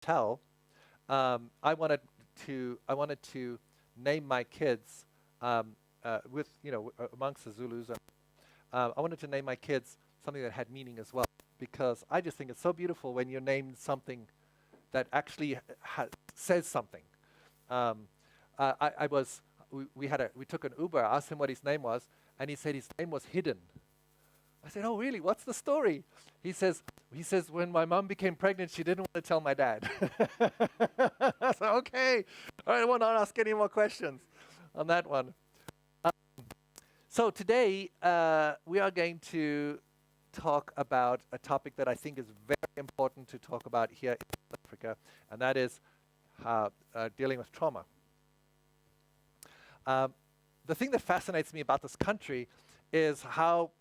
tell, I wanted to name my kids with amongst the Zulus. I wanted to name my kids something that had meaning as well, because I just think it's so beautiful when you're named something that actually says something. We took an Uber. I asked him what his name was, and he said his name was Hidden. I said, "Oh, really? What's the story?" He says, when my mom became pregnant, she didn't want to tell my dad. I said, "Okay, I will not ask any more questions on that one." So today we are going to talk about a topic that I think is very important to talk about here in South Africa, and that is dealing with trauma. The thing that fascinates me about this country is how,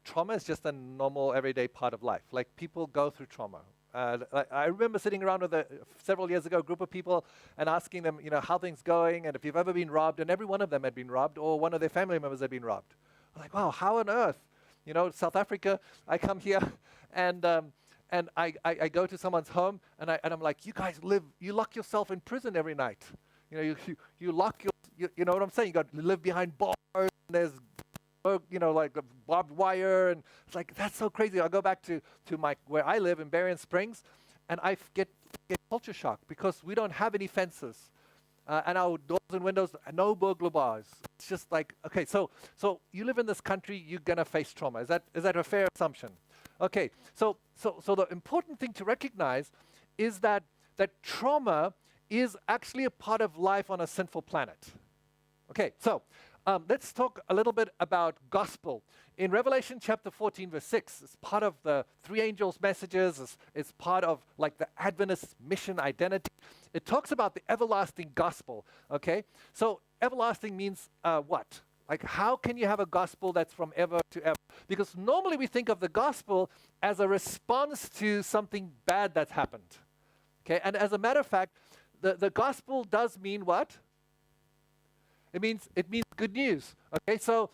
trauma is just a normal, everyday part of life. People go through trauma. I remember sitting around with several years ago, a group of people and asking them, how things going, and if you've ever been robbed, and every one of them had been robbed, or one of their family members had been robbed. I'm like, wow, how on earth? South Africa, I come here, and I go to someone's home, and I'm like, you guys you lock yourself in prison every night. You lock you know what I'm saying? You got to live behind bars, and there's barbed wire, and it's like, that's so crazy. I'll go back to where I live in Berrien Springs, and I get culture shock because we don't have any fences, and our doors and windows, no burglar bars. It's just like, okay, so you live in this country, you're gonna face trauma. Is that a fair assumption? Okay, so the important thing to recognize is that trauma is actually a part of life on a sinful planet. Okay, so let's talk a little bit about gospel. In Revelation chapter 14, verse 6, it's part of the three angels' messages. It's part of the Adventist mission identity. It talks about the everlasting gospel, okay? So everlasting means what? How can you have a gospel that's from ever to ever? Because normally we think of the gospel as a response to something bad that's happened, okay? And as a matter of fact, the gospel does mean what? It means good news. Okay, so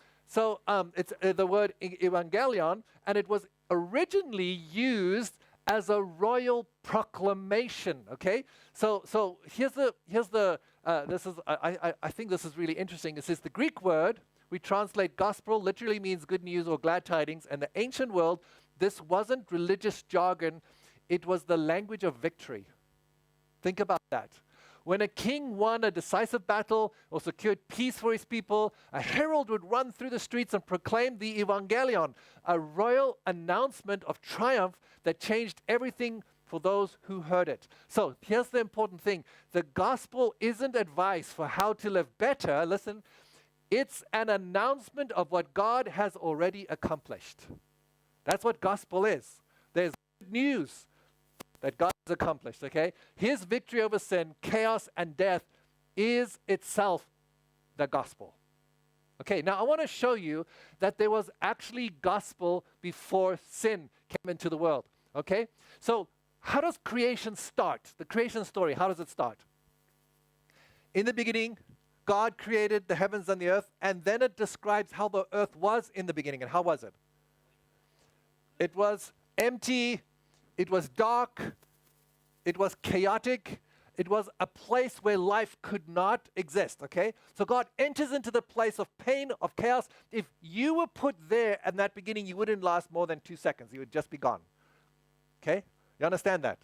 it's the word evangelion, and it was originally used as a royal proclamation. Okay, so here's the this is I think this is really interesting. It says the Greek word we translate gospel literally means good news or glad tidings. In the ancient world, this wasn't religious jargon; it was the language of victory. Think about that. When a king won a decisive battle or secured peace for his people, a herald would run through the streets and proclaim the Evangelion, a royal announcement of triumph that changed everything for those who heard it. So here's the important thing. The gospel isn't advice for how to live better. Listen, it's an announcement of what God has already accomplished. That's what gospel is. There's good news that God has accomplished, okay? His victory over sin, chaos, and death is itself the gospel. Okay, now I want to show you that there was actually gospel before sin came into the world, okay? So how does creation start? The creation story, how does it start? In the beginning, God created the heavens and the earth, and then it describes how the earth was in the beginning. And how was it? It was empty. It was dark, it was chaotic, it was a place where life could not exist, okay? So God enters into the place of pain, of chaos. If you were put there at that beginning, you wouldn't last more than 2 seconds. You would just be gone, okay? You understand that?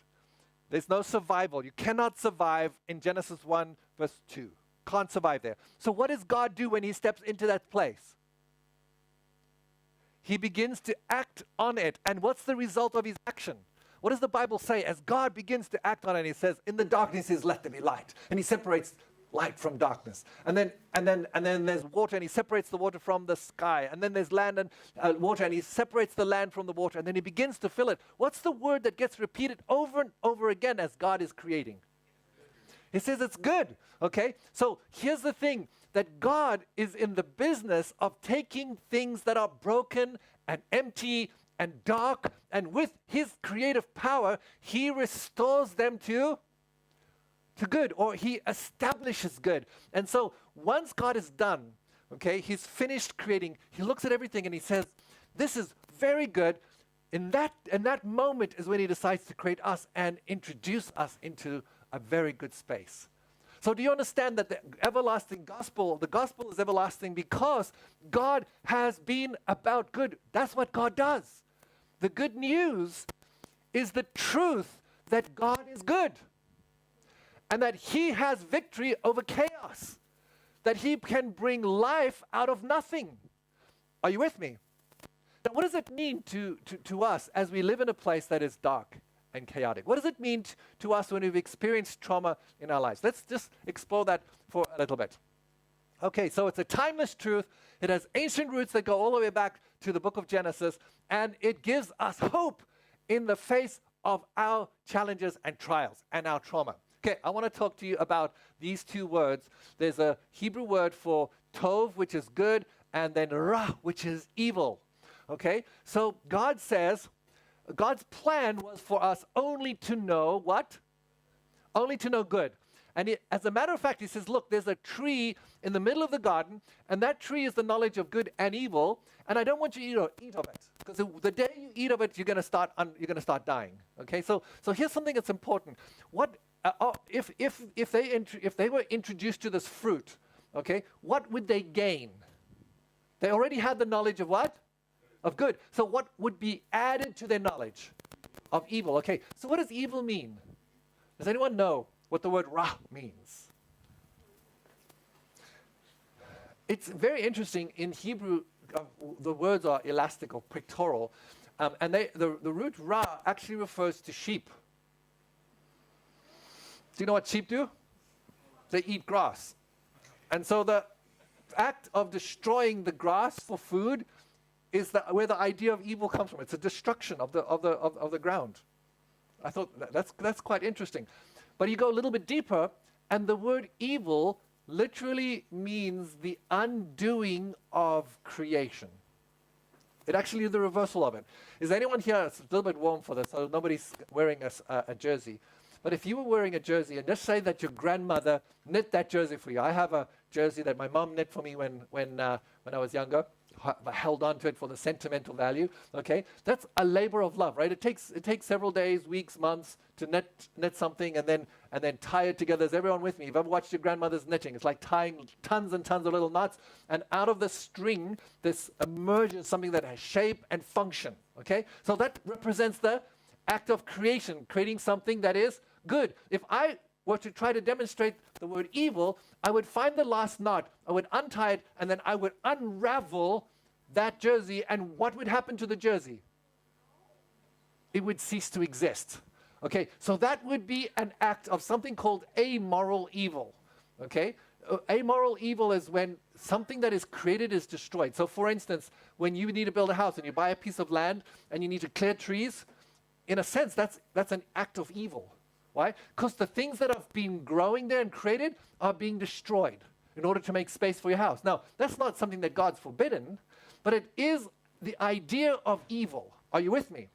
There's no survival. You cannot survive in Genesis 1, verse 2. Can't survive there. So what does God do when he steps into that place? He begins to act on it. And what's the result of his action? What does the Bible say? As God begins to act on it, he says, in the darkness he says, let there be light. And he separates light from darkness. And then there's water, and he separates the water from the sky. And then there's land and water, and he separates the land from the water. And then he begins to fill it. What's the word that gets repeated over and over again as God is creating? He says it's good, okay? So here's the thing, that God is in the business of taking things that are broken and empty and dark, and with his creative power, he restores them to good, or he establishes good. And so once God is done, okay, he's finished creating, he looks at everything and he says, this is very good. in that moment is when he decides to create us and introduce us into a very good space. So do you understand that the gospel is everlasting because God has been about good. That's what God does. The good news is the truth that God is good and that he has victory over chaos, that he can bring life out of nothing. Are you with me? Now, what does it mean to us as we live in a place that is dark and chaotic? What does it mean to us when we've experienced trauma in our lives? Let's just explore that for a little bit. Okay, so it's a timeless truth. It has ancient roots that go all the way back to the book of Genesis, and it gives us hope in the face of our challenges and trials and our trauma. Okay, I want to talk to you about these two words. There's a Hebrew word for tov, which is good, and then ra, which is evil. Okay, so God says, God's plan was for us only to know what? Only to know good. And as a matter of fact, he says, look, there's a tree in the middle of the garden, and that tree is the knowledge of good and evil, and I don't want you to eat of it. Because the day you eat of it, you're going to start dying. Okay, so here's something that's important. What if they were introduced to this fruit, okay, what would they gain? They already had the knowledge of what? Of good. So what would be added to their knowledge? Of evil. Okay, so what does evil mean? Does anyone know what the word ra means? It's very interesting. In Hebrew, the words are elastic or pictorial, and the root ra actually refers to sheep. Do you know what sheep do? They eat grass. And so the act of destroying the grass for food is where the idea of evil comes from. It's a destruction of the ground. I thought that's quite interesting. But you go a little bit deeper, and the word evil literally means the undoing of creation. It actually is the reversal of it. Is anyone here, it's a little bit warm for this, so nobody's wearing a jersey. But if you were wearing a jersey, and just say that your grandmother knit that jersey for you. I have a jersey that my mom knit for me when I was younger. I held on to it for the sentimental value. Okay, that's a labor of love, right? It takes several days, weeks, months to knit something and then tie it together. Is everyone with me? If you've ever watched your grandmother's knitting, it's like tying tons and tons of little knots, and out of the string, this emerges something that has shape and function. Okay, so that represents the act of creation, creating something that is good. If I were to try to demonstrate the word evil, I would find the last knot, I would untie it, and then I would unravel that jersey, and what would happen to the jersey? It would cease to exist. Okay, so that would be an act of something called amoral evil. Okay, amoral evil is when something that is created is destroyed. So for instance, when you need to build a house and you buy a piece of land and you need to clear trees, in a sense, that's an act of evil. Why? Because the things that have been growing there and created are being destroyed in order to make space for your house. Now, that's not something that God's forbidden, but it is the idea of evil. Are you with me?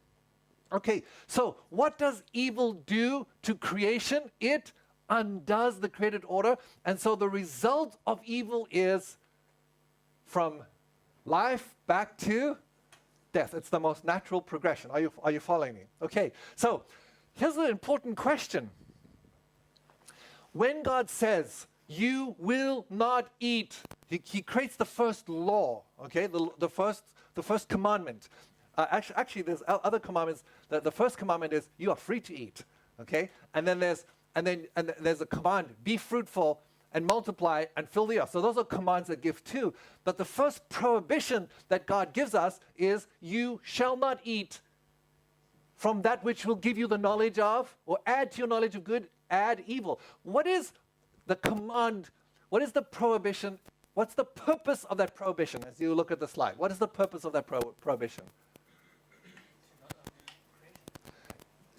Okay, so what does evil do to creation? It undoes the created order, and so the result of evil is from life back to death. It's the most natural progression. Are you following me? Okay, so here's an important question. When God says, you will not eat, he creates the first law, okay, the first commandment. Actually, there's other commandments. The first commandment is, you are free to eat, okay? And then there's a command, be fruitful and multiply and fill the earth. So those are commands that give too. But the first prohibition that God gives us is, you shall not eat from that which will give you the knowledge of, or add to your knowledge of good, add evil. What is the command? What is the prohibition? What's the purpose of that prohibition as you look at the slide? What is the purpose of that prohibition?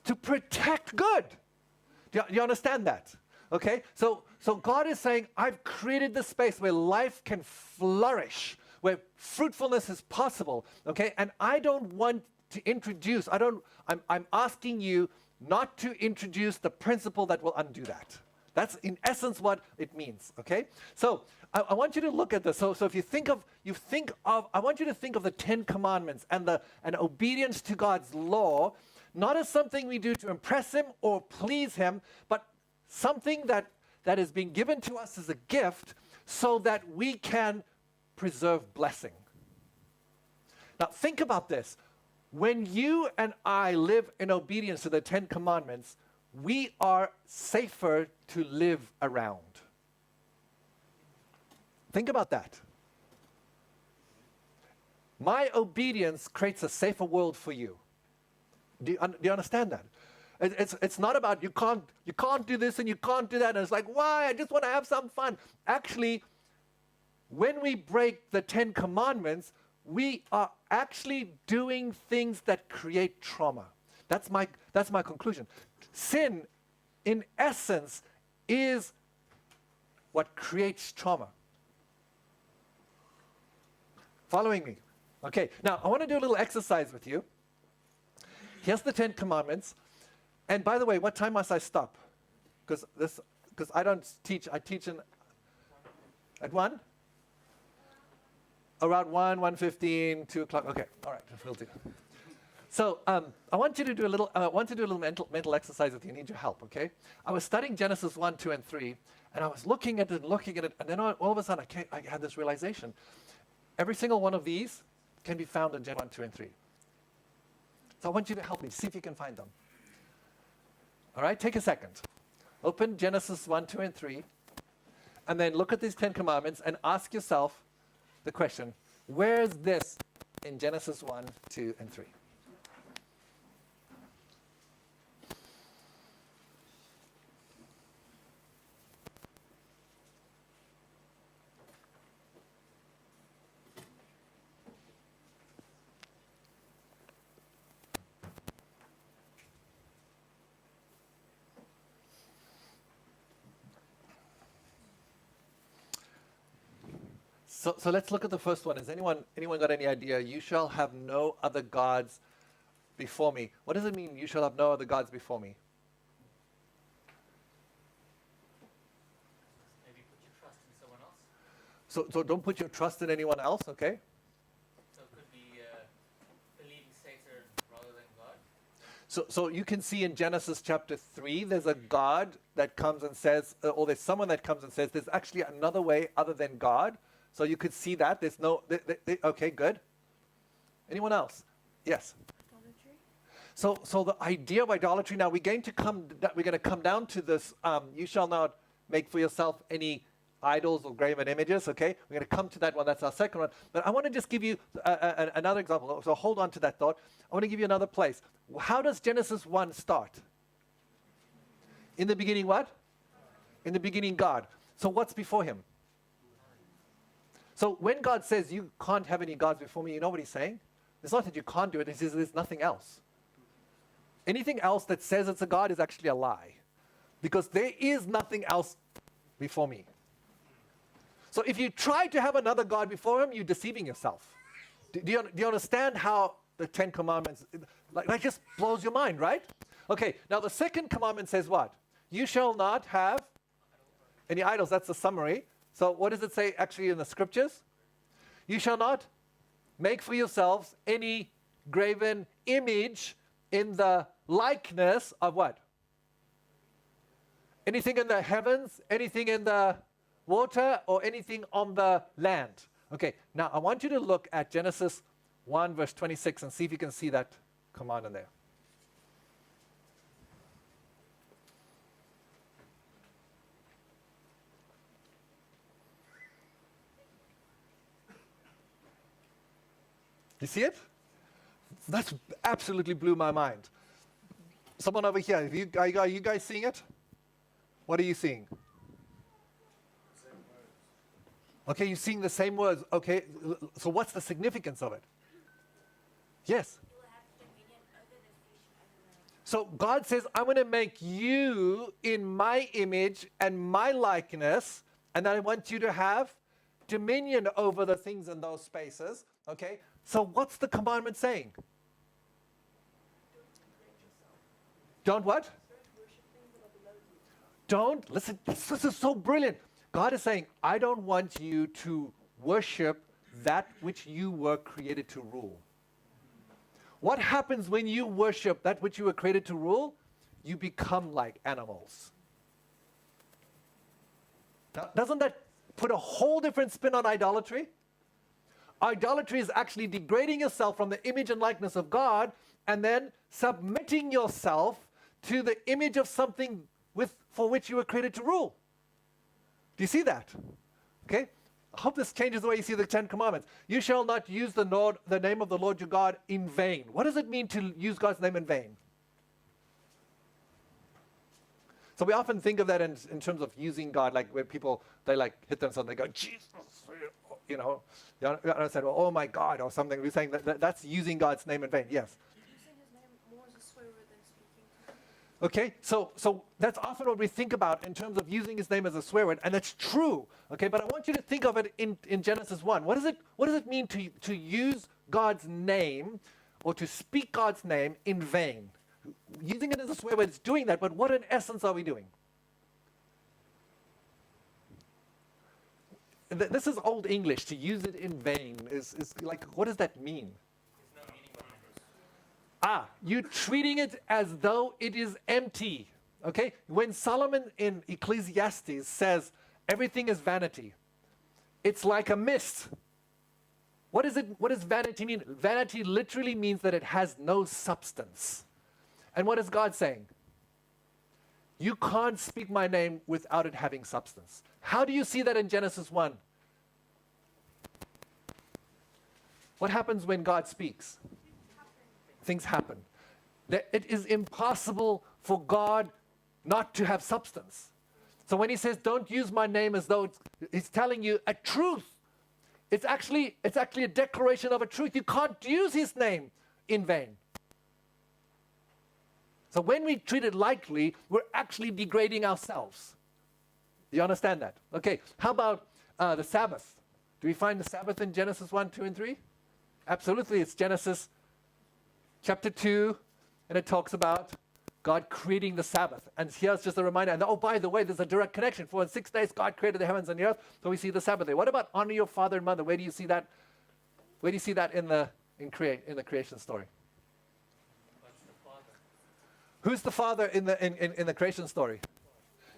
To protect good. Do you understand that? Okay, so God is saying, I've created this space where life can flourish, where fruitfulness is possible, okay? And I don't want to introduce, I'm asking you not to introduce the principle that will undo that. That's in essence what it means, okay? So I want you to look at this. So if I want you to think of the 10 Commandments and obedience to God's law, not as something we do to impress Him or please Him, but something that is being given to us as a gift so that we can preserve blessing. Now think about this. When you and I live in obedience to the 10 Commandments, we are safer to live around. Think about that. My obedience creates a safer world for you. Do you understand that? It's not about you can't do this and you can't do that. And it's like, why? I just want to have some fun. Actually, when we break the 10 Commandments, we are actually doing things that create trauma. That's my conclusion. Sin, in essence, is what creates trauma. Following me? Okay, now I want to do a little exercise with you. Here's the 10 Commandments. And by the way, what time must I stop? Because I don't teach. I teach at 1? Around 1, 1:15, 2 o'clock. Okay, all right, we'll do. So I want you to do a little mental exercise with you. I need your help, okay? I was studying Genesis 1, 2, and 3, and I was looking at it, and then all of a sudden I had this realization. Every single one of these can be found in Genesis 1, 2, and 3. So I want you to help me, see if you can find them. All right, take a second. Open Genesis 1, 2, and 3, and then look at these 10 Commandments and ask yourself the question, where's this in Genesis 1, 2, and 3? So let's look at the first one. Has anyone got any idea? You shall have no other gods before me. What does it mean, you shall have no other gods before me? Maybe put your trust in someone else. So don't put your trust in anyone else, okay? So it could be believing Satan rather than God. So you can see in Genesis chapter 3, there's a God that comes and says, or there's someone that comes and says, there's actually another way other than God. So you could see that. There's no, okay, good. Anyone else? Yes? Idolatry. So the idea of idolatry, now we're going to come down to this, you shall not make for yourself any idols or graven images, okay? We're going to come to that one. That's our second one. But I want to just give you another example. So hold on to that thought. I want to give you another place. How does Genesis 1 start? In the beginning what? In the beginning God. So what's before him? So when God says you can't have any gods before me, you know what he's saying? It's not that you can't do it, he says there's nothing else. Anything else that says it's a God is actually a lie. Because there is nothing else before me. So if you try to have another God before him, you're deceiving yourself. Do you understand how the 10 Commandments, that just blows your mind, right? Okay, now the second commandment says what? You shall not have any idols. That's the summary. So what does it say actually in the scriptures? You shall not make for yourselves any graven image in the likeness of what? Anything in the heavens, anything in the water, or anything on the land. Okay, now I want you to look at Genesis 1 verse 26 and see if you can see that command in there. You see it? That's absolutely blew my mind. Someone over here, are you guys seeing it? What are you seeing? Same words. Okay, you're seeing the same words. Okay, so what's the significance of it? Yes? You will have dominion over the fish and the land. So God says, I'm going to make you in my image and my likeness, and I want you to have dominion over the things in those spaces. Okay, so what's the commandment saying? Don't what? don't, listen, this is so brilliant. God is saying, I don't want you to worship that which you were created to rule. What happens when you worship that which you were created to rule? You become like animals. Now, doesn't that put a whole different spin on idolatry? Idolatry is actually degrading yourself from the image and likeness of God and then submitting yourself to the image of something for which you were created to rule. Do you see that? Okay? I hope this changes the way you see the Ten Commandments. You shall not use the name of the Lord your God in vain. What does it mean to use God's name in vain? So we often think of that in terms of using God, like where people, they like hit themselves and they go, Jesus, you know. You understand, well, oh my God, or something. We're saying that's using God's name in vain. Yes? Using his name more as a swear word than speaking to him. Okay, so that's often what we think about in terms of using his name as a swear word, and that's true. Okay, but I want you to think of it in Genesis 1. What does it mean to use God's name or to speak God's name in vain? Using it as a swear word is doing that, but what in essence are we doing? This is Old English. To use it in vain is like, what does that mean? There's no meaning behind it. You're treating it as though it is empty. Okay? When Solomon in Ecclesiastes says everything is vanity, it's like a mist. What does vanity mean? Vanity literally means that it has no substance. And what is God saying? You can't speak my name without it having substance. How do you see that in Genesis 1? What happens when God speaks? Things happen. It is impossible for God not to have substance. So when he says, don't use my name as though he's telling you a truth. It's actually a declaration of a truth. You can't use his name in vain. So when we treat it lightly, we're actually degrading ourselves. Do you understand that? Okay, how about the Sabbath? Do we find the Sabbath in Genesis 1, 2, and 3? Absolutely, it's Genesis chapter 2, and it talks about God creating the Sabbath. And here's just a reminder, and oh, by the way, there's a direct connection. For in 6 days God created the heavens and the earth, so we see the Sabbath day. What about honor your father and mother? Where do you see that? Where do you see that in the creation story? What's the Father? Who's the father in the creation story?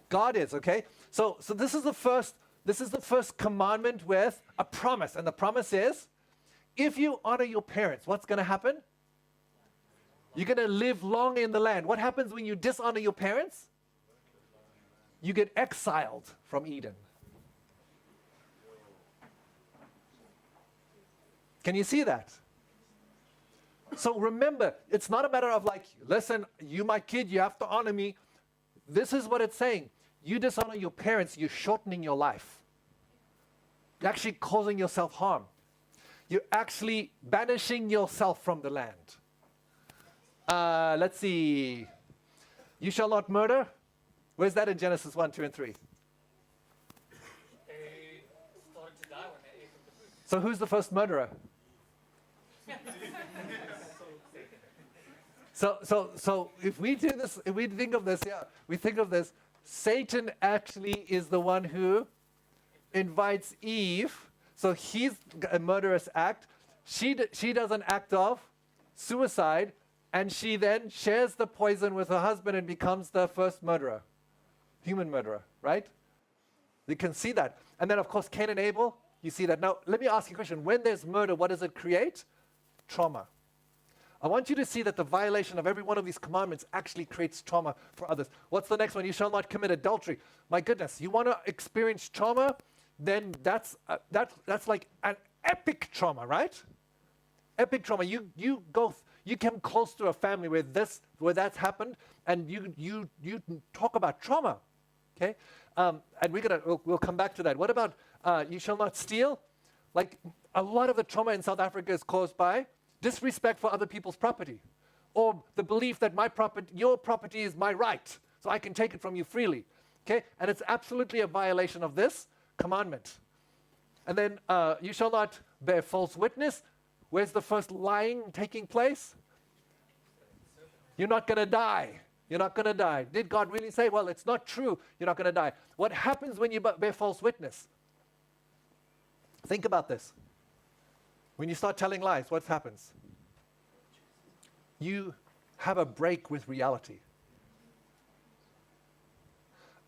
God is, okay? So this is the first commandment with a promise. And the promise is, if you honor your parents, what's going to happen? You're going to live long in the land. What happens when you dishonor your parents? You get exiled from Eden. Can you see that? So remember, it's not a matter of like, listen, you my kid, you have to honor me. This is what it's saying. You dishonor your parents, you're shortening your life. You're actually causing yourself harm. You're actually banishing yourself from the land. Let's see. You shall not murder. Where's that in Genesis 1, 2, and 3? They started to die when they ate from the fruit. So who's the first murderer? So if we do this, if we think of this, Satan actually is the one who invites Eve. So he's a murderous act. She does an act of suicide, and she then shares the poison with her husband and becomes the first murderer, human murderer, right? You can see that. And then, of course, Cain and Abel, you see that. Now, let me ask you a question. When there's murder, what does it create? Trauma. I want you to see that the violation of every one of these commandments actually creates trauma for others. What's the next one? You shall not commit adultery. My goodness, you want to experience trauma? Then that's like an epic trauma, right? Epic trauma. You come close to a family where that's happened, and you talk about trauma, okay? And we'll come back to that. What about you shall not steal? Like a lot of the trauma in South Africa is caused by disrespect for other people's property, or the belief that your property is my right, so I can take it from you freely. Okay, and it's absolutely a violation of this commandment. And then you shall not bear false witness. Where's the first lying taking place? You're not going to die. You're not going to die. Did God really say, well, it's not true, you're not going to die? What happens when you bear false witness? Think about this. When you start telling lies, what happens? You have a break with reality.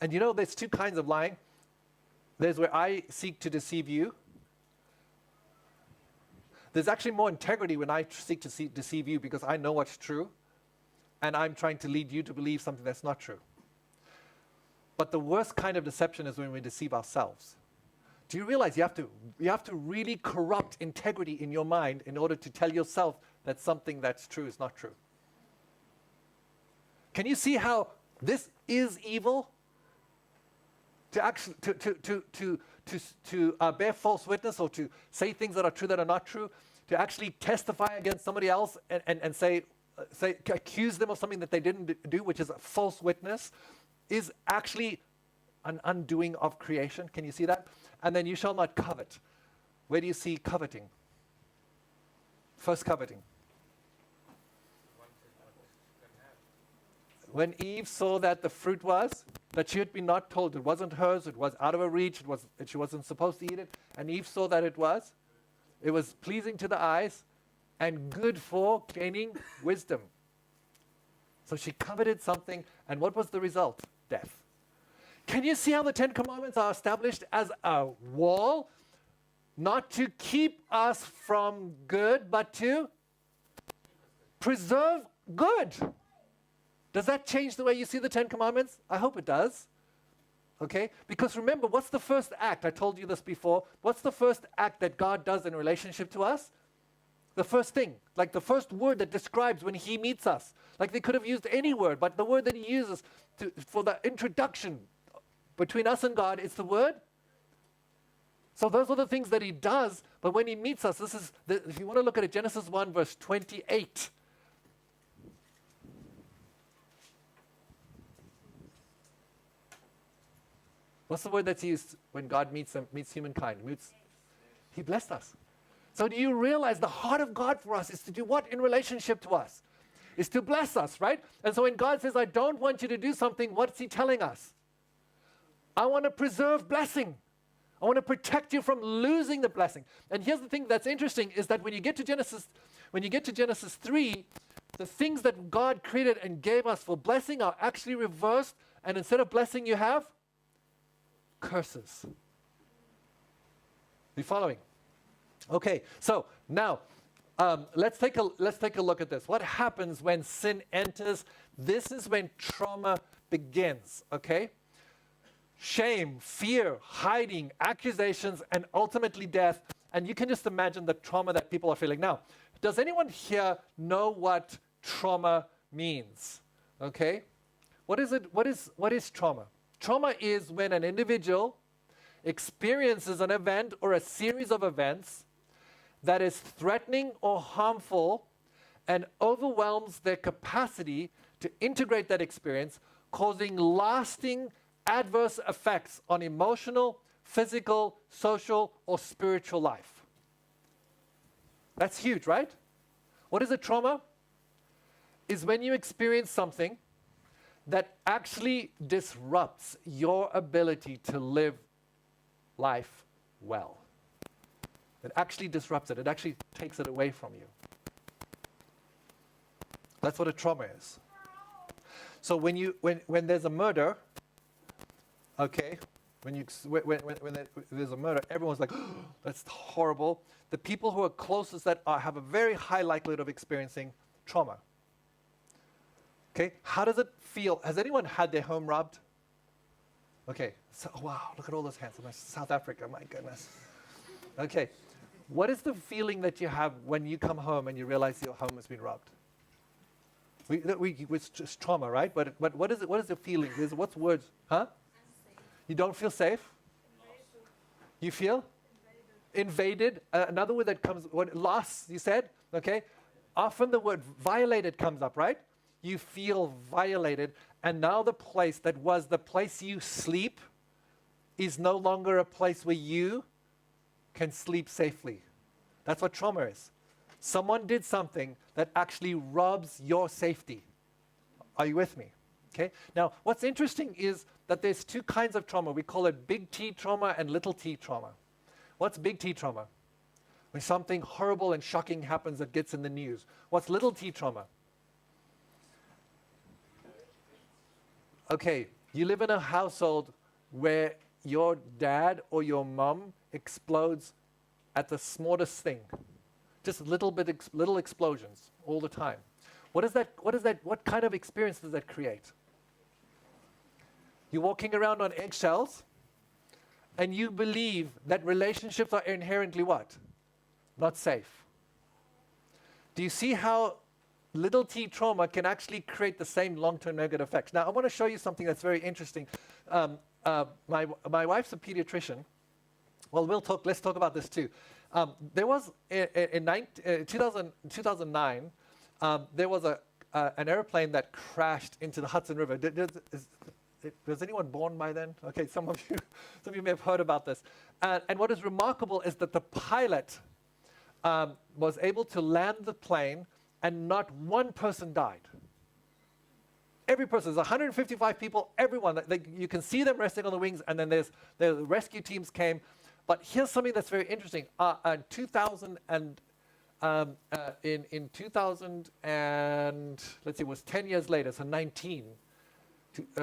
And you know, there's two kinds of lying. There's where I seek to deceive you. There's actually more integrity when I seek to deceive you because I know what's true and I'm trying to lead you to believe something that's not true. But the worst kind of deception is when we deceive ourselves. Do you realize you have to really corrupt integrity in your mind in order to tell yourself that something that's true is not true? Can you see how this is evil? To actually to bear false witness or to say things that are true that are not true, to actually testify against somebody else and say accuse them of something that they didn't do, which is a false witness, is actually an undoing of creation. Can you see that? And then you shall not covet. Where do you see coveting? First coveting. When Eve saw that the fruit was, that she had been not told it wasn't hers, it was out of her reach, she wasn't supposed to eat it, and Eve saw that it was pleasing to the eyes and good for gaining wisdom. So she coveted something, and what was the result? Death. Can you see how the Ten Commandments are established as a wall, not to keep us from good, but to preserve good? Does that change the way you see the Ten Commandments? I hope it does. Okay? Because remember, what's the first act? I told you this before. What's the first act that God does in relationship to us? The first thing. Like the first word that describes when he meets us. Like they could have used any word, but the word that he uses for the introduction between us and God is the word. So those are the things that he does, but when he meets us, if you want to look at it, Genesis 1 verse 28. What's the word that's used when God meets humankind? He blessed us. So do you realize the heart of God for us is to do what in relationship to us? Is to bless us, right? And so when God says, I don't want you to do something, what's he telling us? I want to preserve blessing. I want to protect you from losing the blessing. And here's the thing that's interesting is that when you get to Genesis 3, the things that God created and gave us for blessing are actually reversed, and instead of blessing you have curses. You following? Okay, so now let's take a look at this. What happens when sin enters? This is when trauma begins, okay? Shame, fear, hiding, accusations, and ultimately death. And you can just imagine the trauma that people are feeling. Now, does anyone here know what trauma means? Okay? What is it? What is trauma? Trauma is when an individual experiences an event or a series of events that is threatening or harmful and overwhelms their capacity to integrate that experience, causing lasting adverse effects on emotional, physical, social, or spiritual life. That's huge, right? What is a trauma? Is when you experience something that actually disrupts your ability to live life well. It actually disrupts it. It actually takes it away from you. That's what a trauma is. So when there's a murder, okay, when there's a murder, everyone's like, oh, that's horrible. The people who are closest that have a very high likelihood of experiencing trauma. Okay, how does it feel? Has anyone had their home robbed? Okay, so, wow, look at all those hands. South Africa, my goodness. Okay, what is the feeling that you have when you come home and you realize your home has been robbed? It's just trauma, right? But what is it? What is the feeling? What's words? Huh? You don't feel safe? You feel? Invaded. Another word that comes, loss, you said? Okay. Often the word violated comes up, right? You feel violated, and now the place that was the place you sleep is no longer a place where you can sleep safely. That's what trauma is. Someone did something that actually robs your safety. Are you with me? Okay. Now, what's interesting is that there's two kinds of trauma. We call it big T trauma and little t trauma. What's big T trauma? When something horrible and shocking happens that gets in the news. What's little t trauma? Okay, you live in a household where your dad or your mom explodes at the smallest thing. Just little explosions all the time. What kind of experience does that create? You're walking around on eggshells, and you believe that relationships are inherently what? Not safe. Do you see how little t trauma can actually create the same long-term negative effects? Now, I want to show you something that's very interesting. My wife's a pediatrician. Well, let's talk about this too. There was, in 2009, there was an airplane that crashed into the Hudson River. Was anyone born by then? Okay, some of you may have heard about this. And what is remarkable is that the pilot was able to land the plane and not one person died. Every person, there's 155 people, everyone, you can see them resting on the wings, and then the rescue teams came. But here's something that's very interesting. In 2000 and let's see, it was 10 years later, so 2019, the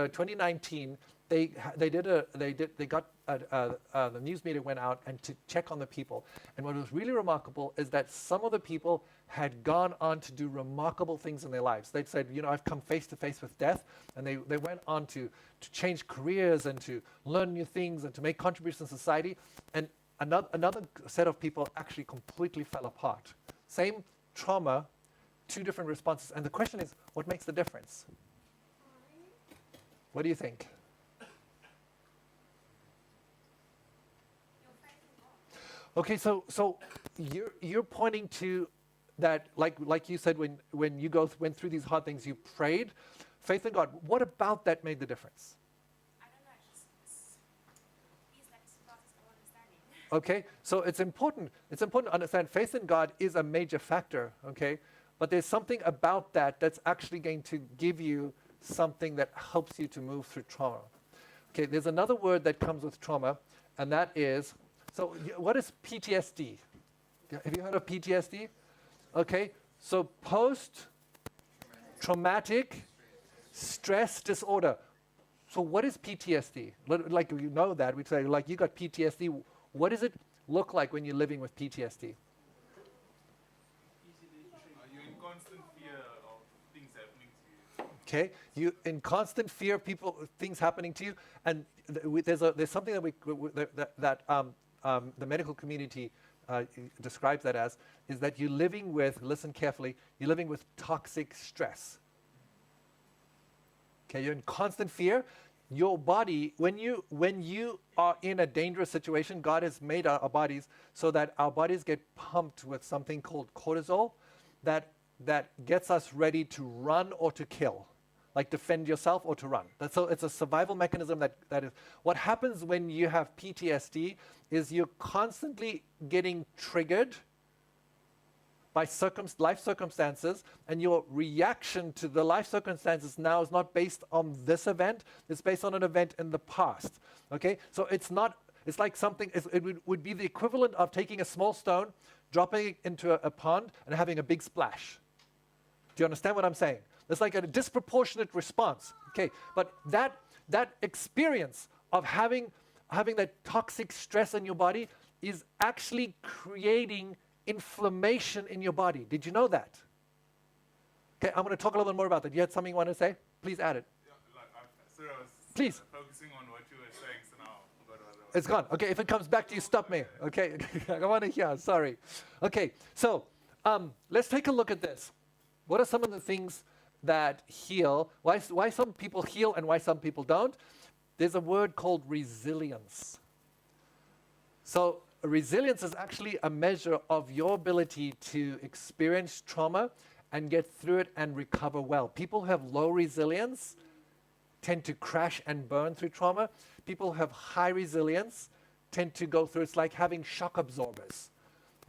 news media went out and to check on the people. And what was really remarkable is that some of the people had gone on to do remarkable things in their lives. They'd said, I've come face to face with death, and they went on to change careers and to learn new things and to make contributions to society. And another set of people actually completely fell apart. Same trauma, two different responses. And the question is, what makes the difference? What do you think? Okay, so you're pointing to that, like you said, when you went through these hard things, you prayed, faith in God. What about that made the difference? I don't know, it's like process of understanding. Okay, so it's important to understand faith in God is a major factor, okay? But there's something about that that's actually going to give you something that helps you to move through trauma. Okay, there's another word that comes with trauma, and that is, so what is PTSD? Have you heard of PTSD? Okay, so post-traumatic stress disorder. So what is PTSD? Like, you know that, we'd say, like, you got PTSD. What does it look like when you're living with PTSD? You're in constant fear of things happening to you. Okay, you in constant fear of things happening to you, and there's something that the medical community describes that as, is that you're living with, listen carefully, you're living with toxic stress. Okay, you're in constant fear. Your body, when you are in a dangerous situation, God has made our bodies so that our bodies get pumped with something called cortisol that gets us ready to run or to kill, like defend yourself or to run. So it's a survival mechanism that is. What happens when you have PTSD is you're constantly getting triggered by life circumstances, and your reaction to the life circumstances now is not based on this event, it's based on an event in the past. Okay? So it's like something, it would be the equivalent of taking a small stone, dropping it into a pond, and having a big splash. Do you understand what I'm saying? It's like a disproportionate response. Okay, but that experience of having that toxic stress in your body is actually creating inflammation in your body. Did you know that? Okay, I'm going to talk a little bit more about that. You had something you want to say? Please add it. Yeah, sorry, I was Please. Focusing on what you were saying, so now I forgot what I was It's gone. Okay, if it comes back to you, stop me. Okay, I want to hear. Sorry. Okay, so let's take a look at this. What are some of the things that heal? Why some people heal and why some people don't? There's a word called resilience. So resilience is actually a measure of your ability to experience trauma and get through it and recover well. People who have low resilience tend to crash and burn through trauma. People who have high resilience tend to go through, it's like having shock absorbers.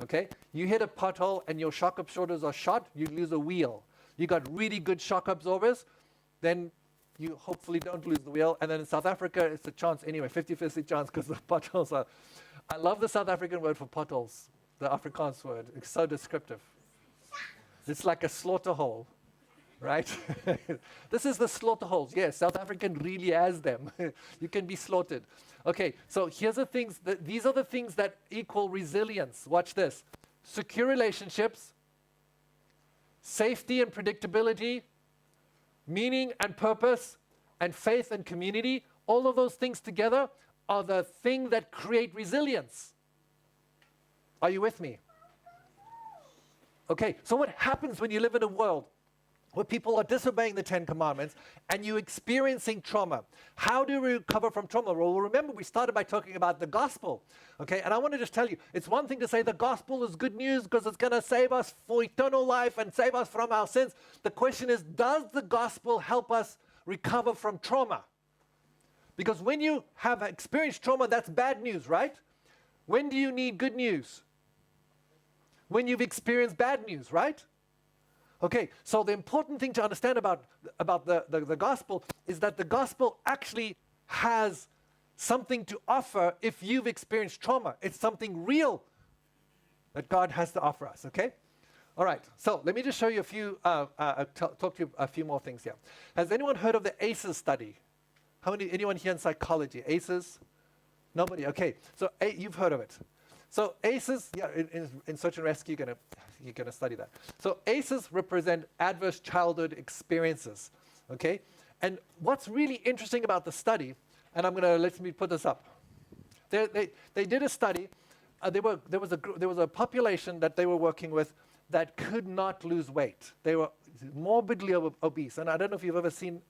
Okay? You hit a pothole and your shock absorbers are shot, you lose a wheel. You got really good shock absorbers, then you hopefully don't lose the wheel. And then in South Africa, it's a chance anyway, 50-50 chance because the potholes are. I love the South African word for potholes, the Afrikaans word. It's so descriptive. It's like a slaughter hole, right? This is the slaughter holes. Yes, South African really has them. You can be slaughtered. Okay, so here's the things. These are the things that equal resilience. Watch this. Secure relationships, safety and predictability, meaning and purpose, and faith and community. All of those things together are the thing that create resilience. Are you with me? Okay, so what happens when you live in a world where people are disobeying the 10 Commandments and you're experiencing trauma? How do we recover from trauma? Well, remember, we started by talking about the gospel. Okay, and I want to just tell you, it's one thing to say the gospel is good news because it's going to save us for eternal life and save us from our sins. The question is, does the gospel help us recover from trauma? Because when you have experienced trauma, that's bad news, right? When do you need good news? When you've experienced bad news, right? Okay, so the important thing to understand about the gospel is that the gospel actually has something to offer if you've experienced trauma. It's something real that God has to offer us, okay? All right, so let me just show you a few, talk to you a few more things here. Has anyone heard of the ACEs study? Anyone here in psychology? ACEs? Nobody, okay. So you've heard of it. So ACEs, yeah, in search and rescue, you're gonna study that. So ACEs represent adverse childhood experiences, okay? And what's really interesting about the study, and let me put this up. They did a study. There was a population that they were working with that could not lose weight. They were morbidly obese. And I don't know if you've ever seen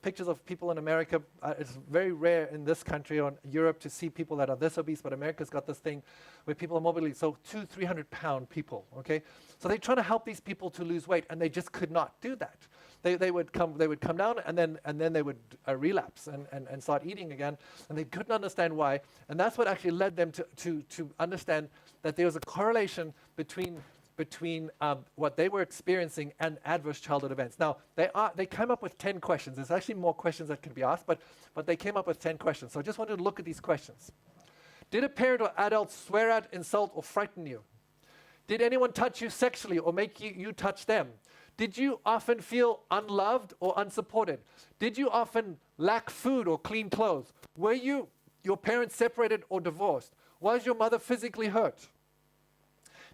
pictures of people in America. It's very rare in this country or in Europe to see people that are this obese, but America's got this thing where people are morbidly, so 200-300 pound people, okay? So they're trying to help these people to lose weight, and they just could not do that. They would come down, and then they would relapse and start eating again, and they couldn't understand why. And that's what actually led them to understand that there was a correlation between what they were experiencing and adverse childhood events. Now, they came up with 10 questions. There's actually more questions that can be asked, but they came up with 10 questions. So I just wanted to look at these questions. Did a parent or adult swear at, insult, or frighten you? Did anyone touch you sexually or make you touch them? Did you often feel unloved or unsupported? Did you often lack food or clean clothes? Were your parents separated or divorced? Was your mother physically hurt?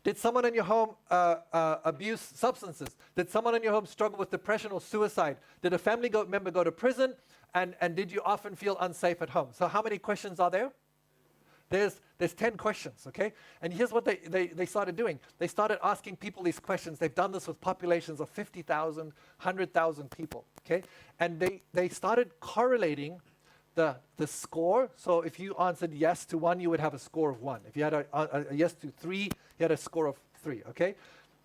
Did someone in your home abuse substances? Did someone in your home struggle with depression or suicide? Did a family member go to prison? And did you often feel unsafe at home? So how many questions are there? There's 10 questions, okay? And here's what they started doing. They started asking people these questions. They've done this with populations of 50,000, 100,000 people, okay? And they started correlating the score. So if you answered yes to 1, you would have a score of 1. If you had a yes to 3, you had a score of 3, okay?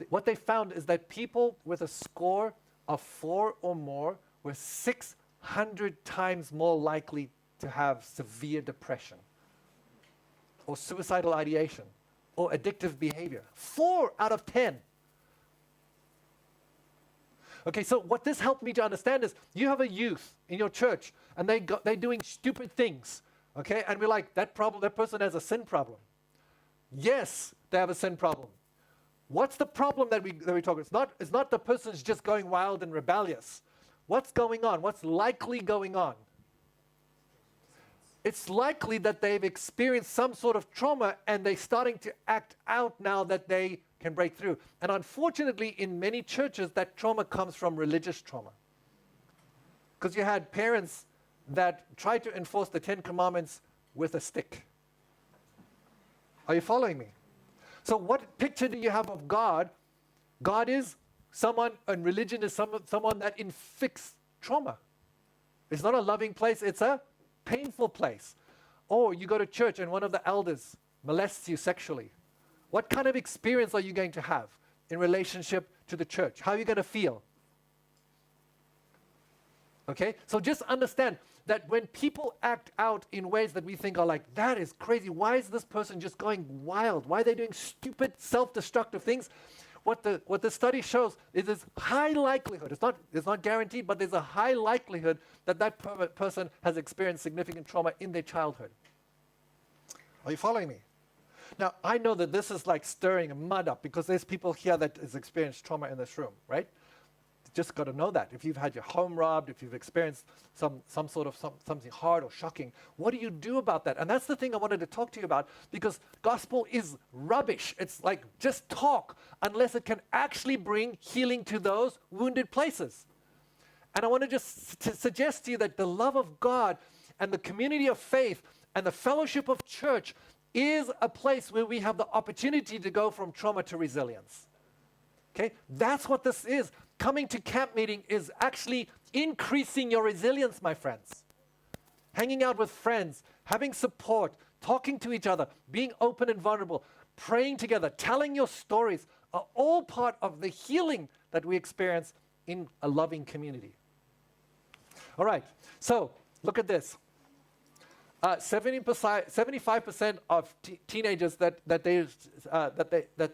What they found is that people with a score of 4 or more were 600 times more likely to have severe depression or suicidal ideation or addictive behavior. 4 out of 10. Okay, so what this helped me to understand is you have a youth in your church and they're doing stupid things, okay? And we're like, that person has a sin problem. Yes, they have a sin problem. What's the problem that we talk about? It's not the person's just going wild and rebellious. What's going on? What's likely going on? It's likely that they've experienced some sort of trauma and they're starting to act out now that they can break through. And unfortunately, in many churches, that trauma comes from religious trauma. Because you had parents that tried to enforce the 10 Commandments with a stick. Are you following me? So what picture do you have of God? God is someone, and religion is someone that inflicts trauma. It's not a loving place, it's a painful place. Or you go to church and one of the elders molests you sexually. What kind of experience are you going to have in relationship to the church? How are you going to feel? Okay, so just understand that when people act out in ways that we think are like, that is crazy, why is this person just going wild? Why are they doing stupid, self-destructive things? what the study shows is there's high likelihood, it's not guaranteed, but there's a high likelihood that person has experienced significant trauma in their childhood. Are you following me? Now, I know that this is like stirring mud up because there's people here that has experienced trauma in this room, right? Just got to know that. If you've had your home robbed, if you've experienced something hard or shocking, what do you do about that? And that's the thing I wanted to talk to you about, because gospel is rubbish. It's like just talk unless it can actually bring healing to those wounded places. And I want to just suggest to you that the love of God and the community of faith and the fellowship of church is a place where we have the opportunity to go from trauma to resilience. Okay? That's what this is. Coming to camp meeting is actually increasing your resilience, my friends. Hanging out with friends, having support, talking to each other, being open and vulnerable, praying together, telling your stories are all part of the healing that we experience in a loving community. All right, so look at this. 75% of teenagers that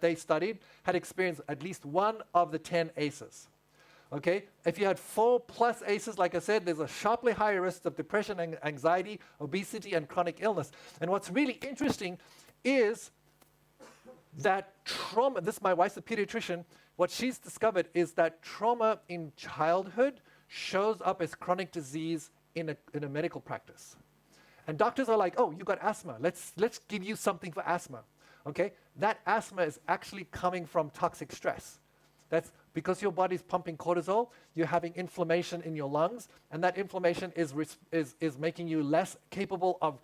they studied had experienced at least one of the 10 ACEs. Okay, if you had 4+ ACEs, like I said, there's a sharply higher risk of depression, anxiety, obesity, and chronic illness. And what's really interesting is that trauma. This is my wife's a pediatrician. What she's discovered is that trauma in childhood shows up as chronic disease in a medical practice. And doctors are like, oh, you got asthma. Let's give you something for asthma. Okay? That asthma is actually coming from toxic stress. That's because your body's pumping cortisol, you're having inflammation in your lungs, and that inflammation is making you less capable of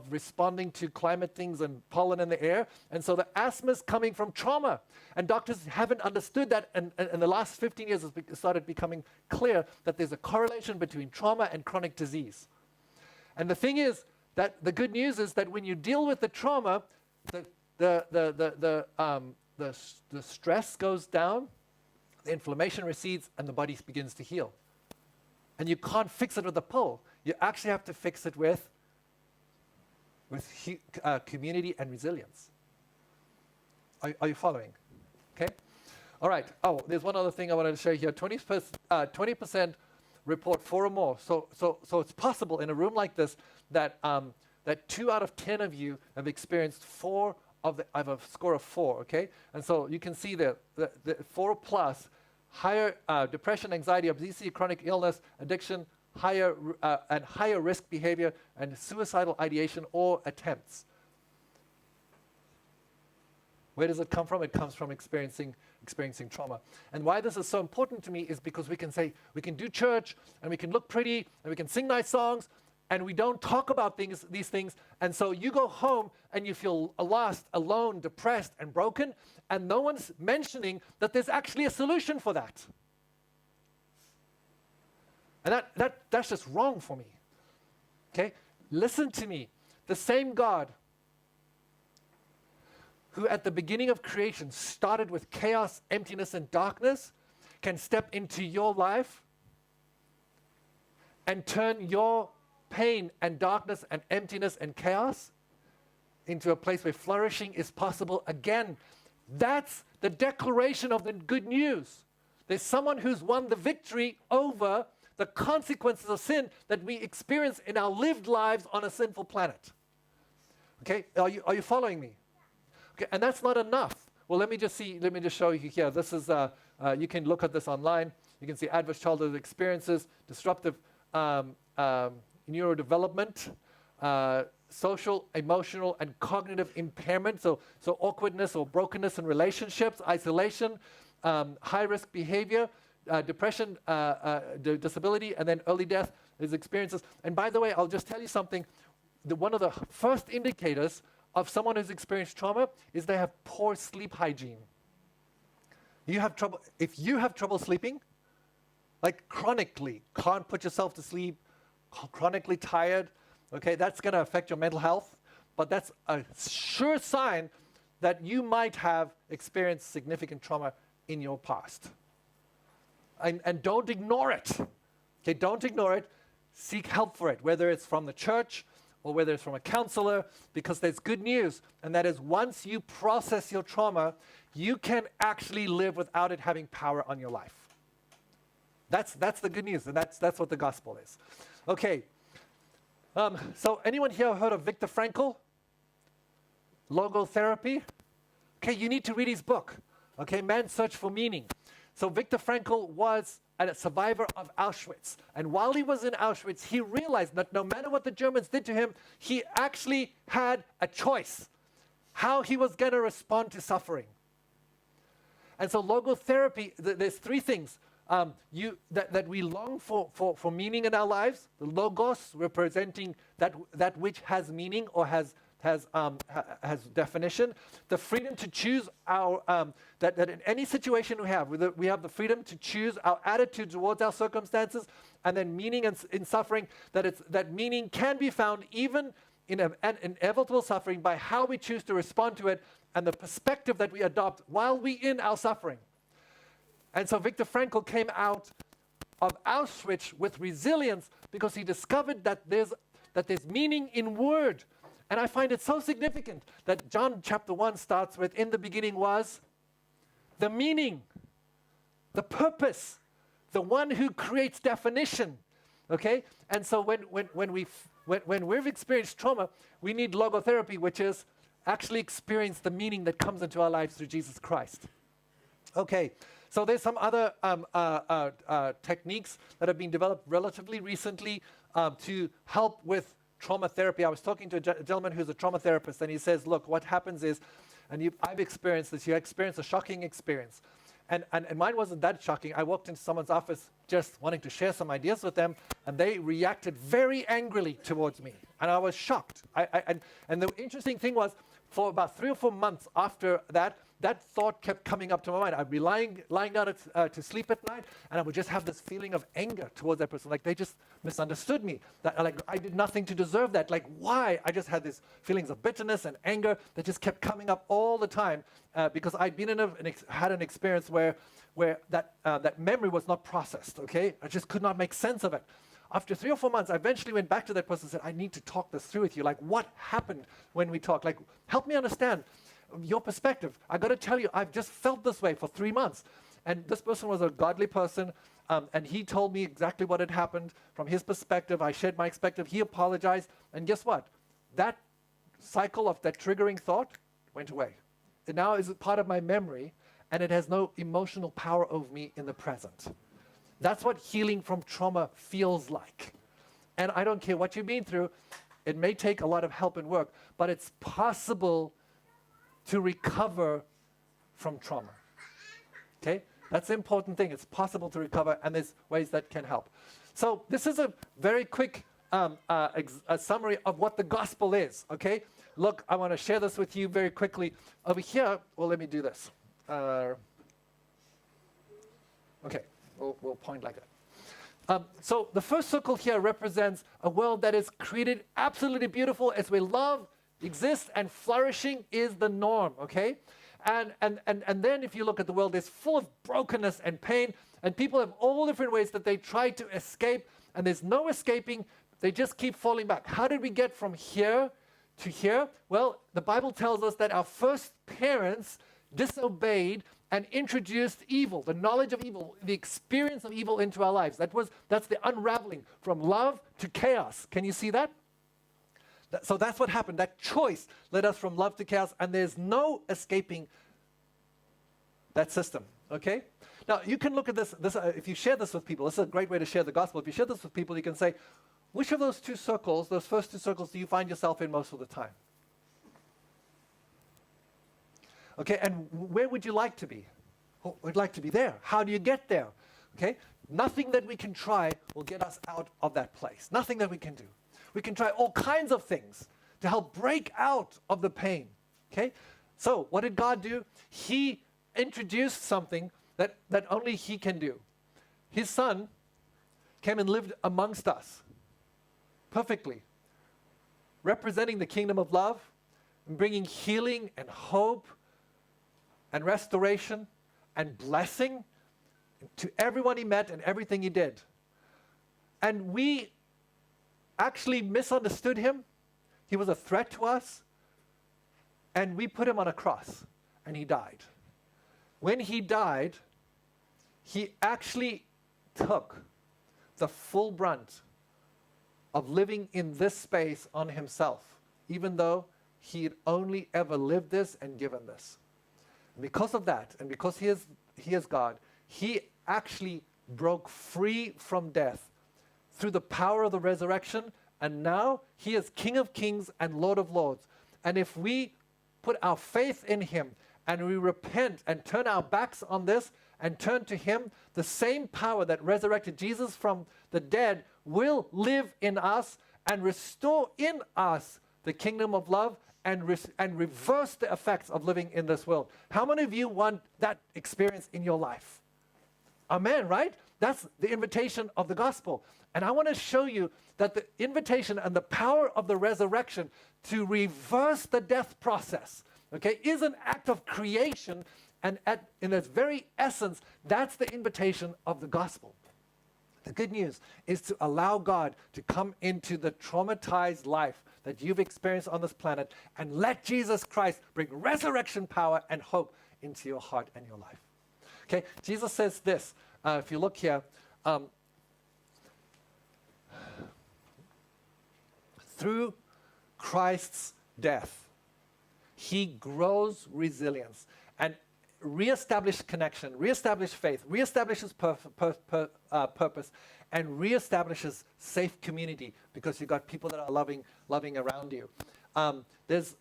responding to climate things and pollen in the air. And so the asthma is coming from trauma. And doctors haven't understood that, and in the last 15 years it's started becoming clear that there's a correlation between trauma and chronic disease. And the thing is that the good news is that when you deal with the trauma, the stress goes down, the inflammation recedes, and the body begins to heal. And you can't fix it with a pill. You actually have to fix it with community and resilience. Are you following? Okay. All right. Oh, there's one other thing I wanted to show you here. 20% report 4 or more. So it's possible in a room like this that 2 out of 10 of you have experienced 4 of a score of 4. Okay, and so you can see the 4+, higher depression, anxiety, obesity, chronic illness, addiction, higher risk behavior, and suicidal ideation or attempts. Where does it come from? It comes from experiencing trauma. And why this is so important to me is because we can do church, and we can look pretty, and we can sing nice songs, and we don't talk about these things. And so you go home and you feel lost, alone, depressed, and broken, and no one's mentioning that there's actually a solution for that. And that's just wrong for me. Okay? Listen to me. The same God who at the beginning of creation started with chaos, emptiness, and darkness can step into your life and turn your pain and darkness and emptiness and chaos into a place where flourishing is possible again. That's the declaration of the good news. There's someone who's won the victory over the consequences of sin that we experience in our lived lives on a sinful planet. Okay, are you following me? Okay, and that's not enough. Well, let me just show you here. This is, you can look at this online. You can see adverse childhood experiences, disruptive neurodevelopment, social, emotional, and cognitive impairment, so awkwardness or brokenness in relationships, isolation, high-risk behavior, depression, disability, and then early death is experiences. And by the way, I'll just tell you something. One of the first indicators of someone who's experienced trauma is they have poor sleep hygiene. If you have trouble sleeping, like chronically, can't put yourself to sleep, chronically tired, okay, that's going to affect your mental health, but that's a sure sign that you might have experienced significant trauma in your past. And don't ignore it. Okay, don't ignore it. Seek help for it, whether it's from the church or whether it's from a counselor, because there's good news, and that is once you process your trauma, you can actually live without it having power on your life. That's the good news, and that's what the gospel is. Okay, so anyone here heard of Viktor Frankl? Logotherapy? Okay, you need to read his book. Okay, Man's Search for Meaning. So Viktor Frankl was a survivor of Auschwitz. And while he was in Auschwitz, he realized that no matter what the Germans did to him, he actually had a choice how he was going to respond to suffering. And so logotherapy, there's three things that we long for meaning in our lives. The logos representing that which has meaning or has definition. The freedom to choose our, that in any situation we have the freedom to choose our attitude towards our circumstances, and then meaning in suffering, that meaning can be found even in an inevitable suffering by how we choose to respond to it and the perspective that we adopt while we in our suffering. And so Viktor Frankl came out of Auschwitz with resilience because he discovered that there's meaning in word. And I find it so significant that John chapter 1 starts with, in the beginning was the meaning, the purpose, the one who creates definition. Okay? And so when we've experienced trauma, we need logotherapy, which is actually experience the meaning that comes into our lives through Jesus Christ. Okay, so there's some other techniques that have been developed relatively recently to help with trauma therapy. I was talking to a gentleman who's a trauma therapist, and he says, look, what happens is, and I've experienced this, you experience a shocking experience. And mine wasn't that shocking. I walked into someone's office just wanting to share some ideas with them, and they reacted very angrily towards me. And I was shocked. And the interesting thing was, for about 3 or 4 months after that thought kept coming up to my mind. I'd be lying down to sleep at night, and I would just have this feeling of anger towards that person. Like they just misunderstood me. That like I did nothing to deserve that. Like why? I just had these feelings of bitterness and anger that just kept coming up all the time because I'd been had an experience where that memory was not processed. Okay, I just could not make sense of it. After 3 or 4 months, I eventually went back to that person and said, I need to talk this through with you. Like, what happened when we talked? Like, help me understand your perspective. I got to tell you, I've just felt this way for 3 months. And this person was a godly person, and he told me exactly what had happened from his perspective. I shared my perspective. He apologized. And guess what? That cycle of that triggering thought went away. It now is a part of my memory, and it has no emotional power over me in the present. That's what healing from trauma feels like. And I don't care what you've been through. It may take a lot of help and work, but it's possible to recover from trauma. Okay? That's the important thing. It's possible to recover, and there's ways that can help. So this is a very quick a summary of what the gospel is. Okay? Look, I want to share this with you very quickly. Over here, well, let me do this. Okay. We'll point like that. So the first circle here represents a world that is created absolutely beautiful, as where love exists and flourishing is the norm, okay? And then if you look at the world, it's full of brokenness and pain, and people have all different ways that they try to escape, and there's no escaping. They just keep falling back. How did we get from here to here? Well, the Bible tells us that our first parents disobeyed and introduced evil, the knowledge of evil, the experience of evil into our lives. That's the unraveling from love to chaos. Can you see that? So that's what happened. That choice led us from love to chaos, and there's no escaping that system, okay? Now, you can look at this if you share this with people, this is a great way to share the gospel. If you share this with people, you can say, which of those 2 circles, those first 2 circles, do you find yourself in most of the time? Okay, and where would you like to be? Oh, we'd like to be there. How do you get there? Okay, nothing that we can try will get us out of that place. Nothing that we can do. We can try all kinds of things to help break out of the pain. Okay, so what did God do? He introduced something that only He can do. His Son came and lived amongst us perfectly, representing the kingdom of love, and bringing healing and hope and restoration and blessing to everyone He met and everything He did. And we actually misunderstood Him He was a threat to us, and we put him on a cross, and he died. When he died, he actually took the full brunt of living in this space on himself, even though he had only ever lived this and given this. And because of that, and because he is God, he actually broke free from death through the power of the resurrection, and now he is King of Kings and Lord of Lords. And if we put our faith in him and we repent and turn our backs on this and turn to him, the same power that resurrected Jesus from the dead will live in us and restore in us the kingdom of love and reverse the effects of living in this world. How many of you want that experience in your life? Amen, right? That's the invitation of the gospel. And I want to show you that the invitation and the power of the resurrection to reverse the death process, okay, is an act of creation. And in its very essence, that's the invitation of the gospel. The good news is to allow God to come into the traumatized life that you've experienced on this planet and let Jesus Christ bring resurrection power and hope into your heart and your life. Okay, Jesus says this, if you look here, through Christ's death, he grows resilience and reestablished connection, reestablished faith, reestablishes purpose, and reestablishes safe community because you've got people that are loving around you. There's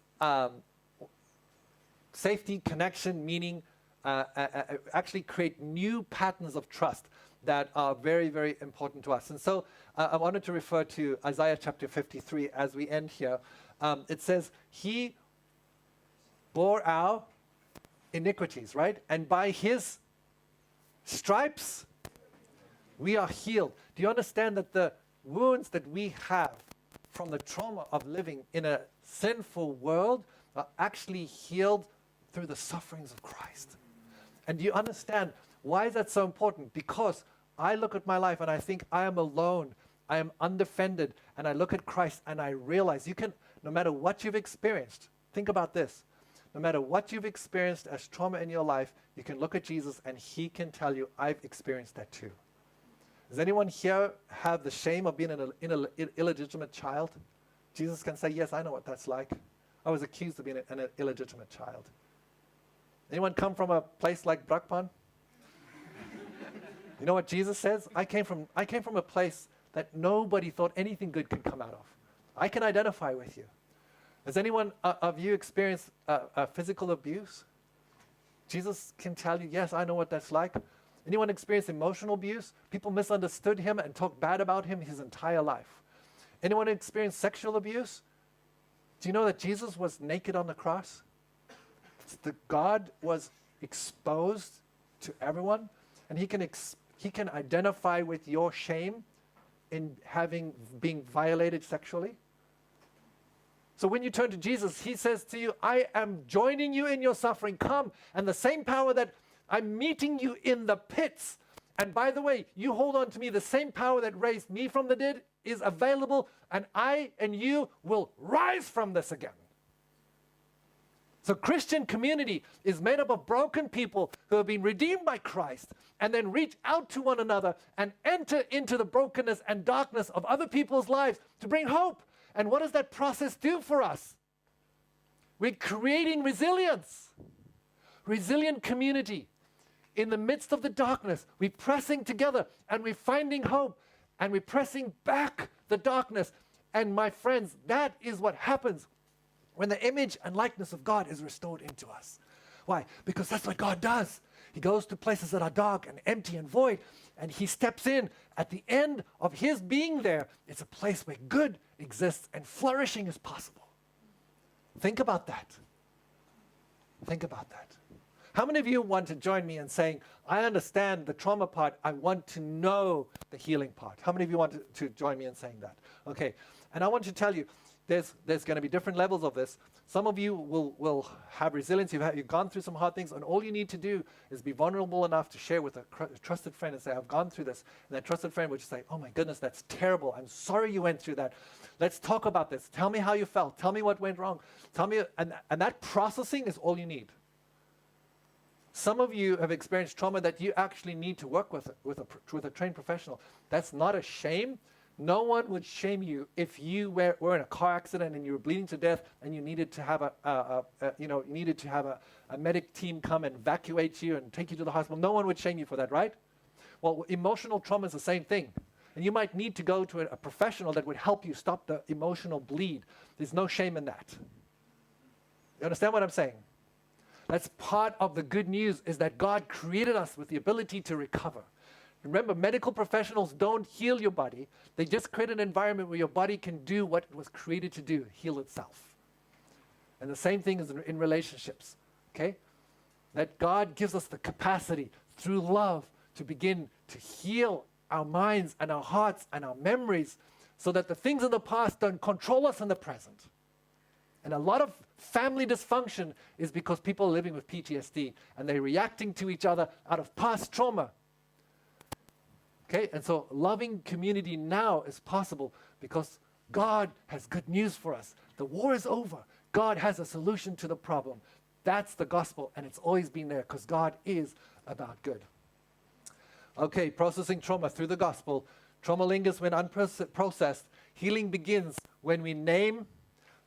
safety, connection, meaning actually create new patterns of trust that are very, very important to us. And so I wanted to refer to Isaiah chapter 53 as we end here. It says, he bore our iniquities, right? And by his stripes, we are healed. Do you understand that the wounds that we have from the trauma of living in a sinful world are actually healed through the sufferings of Christ? And do you understand why is that so important? Because I look at my life and I think I am alone, I am undefended, and I look at Christ and I realize you can, no matter what you've experienced, think about this. No matter what you've experienced as trauma in your life, you can look at Jesus and he can tell you, I've experienced that too. Does anyone here have the shame of being an illegitimate child? Jesus can say, yes, I know what that's like. I was accused of being an illegitimate child. Anyone come from a place like Brakpan? You know what Jesus says? I came from a place that nobody thought anything good could come out of. I can identify with you. Has anyone of you experienced physical abuse? Jesus can tell you, yes, I know what that's like. Anyone experienced emotional abuse? People misunderstood him and talked bad about him his entire life. Anyone experienced sexual abuse? Do you know that Jesus was naked on the cross? God was exposed to everyone, and he can identify with your shame in being violated sexually. So when you turn to Jesus, he says to you, I am joining you in your suffering. Come. And the same power that I'm meeting you in the pits. And by the way, you hold on to me. The same power that raised me from the dead is available. And I and you will rise from this again. So Christian community is made up of broken people who have been redeemed by Christ and then reach out to one another and enter into the brokenness and darkness of other people's lives to bring hope. And what does that process do for us? We're creating resilience. Resilient community. In the midst of the darkness, we're pressing together and we're finding hope and we're pressing back the darkness. And my friends, that is what happens when the image and likeness of God is restored into us. Why? Because that's what God does. He goes to places that are dark and empty and void, and he steps in. At the end of his being there, it's a place where good exists and flourishing is possible. Think about that. Think about that. How many of you want to join me in saying, I understand the trauma part, I want to know the healing part? How many of you want to join me in saying that? Okay, And I want to tell you, there's going to be different levels of this. Some of you will have resilience. You've gone through some hard things, and all you need to do is be vulnerable enough to share with a trusted friend and say, I've gone through this. And that trusted friend would just say, oh my goodness, that's terrible. I'm sorry you went through that. Let's talk about this. Tell me how you felt. Tell me what went wrong. Tell me, and that processing is all you need. Some of you have experienced trauma that you actually need to work with a trained professional. That's not a shame. No one would shame you if you were in a car accident and you were bleeding to death and you needed to have a medic team come and evacuate you and take you to the hospital. No one would shame you for that, right? Well, emotional trauma is the same thing. And you might need to go to a professional that would help you stop the emotional bleed. There's no shame in that. You understand what I'm saying? That's part of the good news, is that God created us with the ability to recover. Remember, medical professionals don't heal your body. They just create an environment where your body can do what it was created to do, heal itself. And the same thing is in relationships, okay? That God gives us the capacity through love to begin to heal our minds and our hearts and our memories so that the things in the past don't control us in the present. And a lot of family dysfunction is because people are living with PTSD and they're reacting to each other out of past trauma. Okay, and so loving community now is possible because God has good news for us. The war is over. God has a solution to the problem. That's the gospel, and it's always been there because God is about good. Okay, processing trauma through the gospel. Trauma lingers when unprocessed. Healing begins when we name,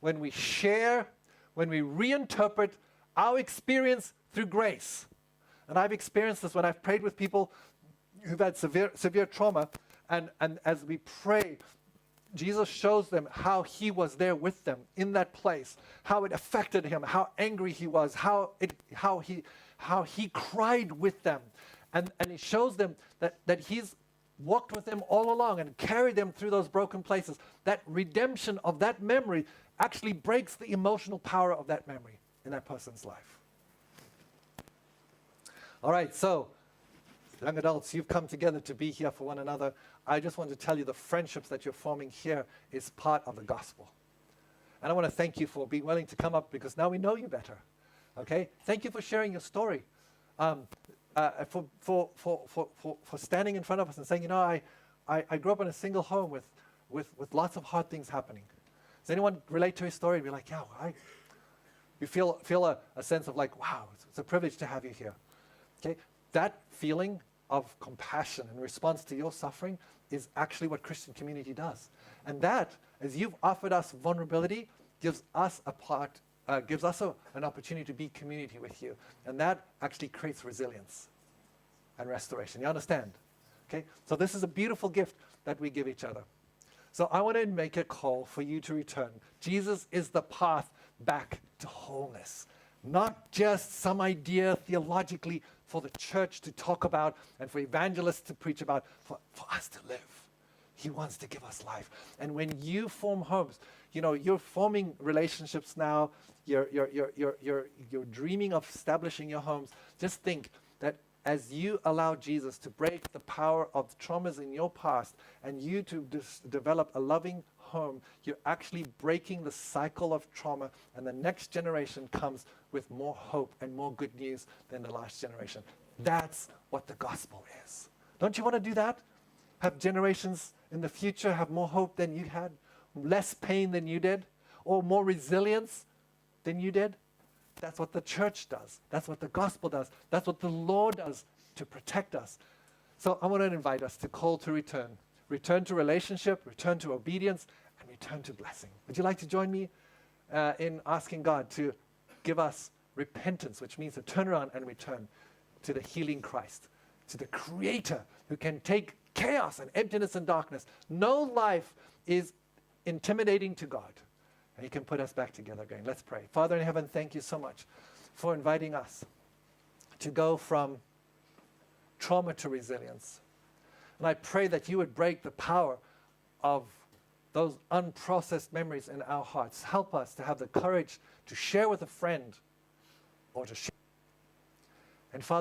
when we share, when we reinterpret our experience through grace. And I've experienced this when I've prayed with people who've had severe trauma, and as we pray, Jesus shows them how he was there with them in that place, how it affected him, how angry he was, how he cried with them, and he shows them that he's walked with them all along and carried them through those broken places. That redemption of that memory actually breaks the emotional power of that memory in that person's life. All right, so young adults, you've come together to be here for one another. I just want to tell you the friendships that you're forming here is part of the gospel. And I want to thank you for being willing to come up because now we know you better. Okay? Thank you for sharing your story. For standing in front of us and saying, you know, I grew up in a single home with lots of hard things happening. Does anyone relate to his story and be like, yeah, you feel a sense of like, wow, it's a privilege to have you here. Okay? That feeling of compassion in response to your suffering is actually what Christian community does. And that, as you've offered us vulnerability, gives us an opportunity to be community with you. And that actually creates resilience and restoration. You understand? Okay? So this is a beautiful gift that we give each other. So I want to make a call for you to return. Jesus is the path back to wholeness. Not just some idea theologically for the church to talk about and for evangelists to preach about, for us to live. He wants to give us life. And when you form homes, you know, you're forming relationships now, you're dreaming of establishing your homes. Just think that as you allow Jesus to break the power of traumas in your past and you to develop a loving home, you're actually breaking the cycle of trauma, and the next generation comes with more hope and more good news than the last generation. That's what the gospel is. Don't you want to do that? Have generations in the future have more hope than you had, less pain than you did, or more resilience than you did? That's what the church does. That's what the gospel does. That's what the Lord does to protect us. So I want to invite us to call to return. Return to relationship, return to obedience, and return to blessing. Would you like to join me in asking God to give us repentance, which means to turn around and return to the healing Christ, to the Creator who can take chaos and emptiness and darkness. No life is intimidating to God. And he can put us back together again. Let's pray. Father in heaven, thank you so much for inviting us to go from trauma to resilience. And I pray that you would break the power of those unprocessed memories in our hearts. Help us to have the courage to share with a friend or to share. And Father,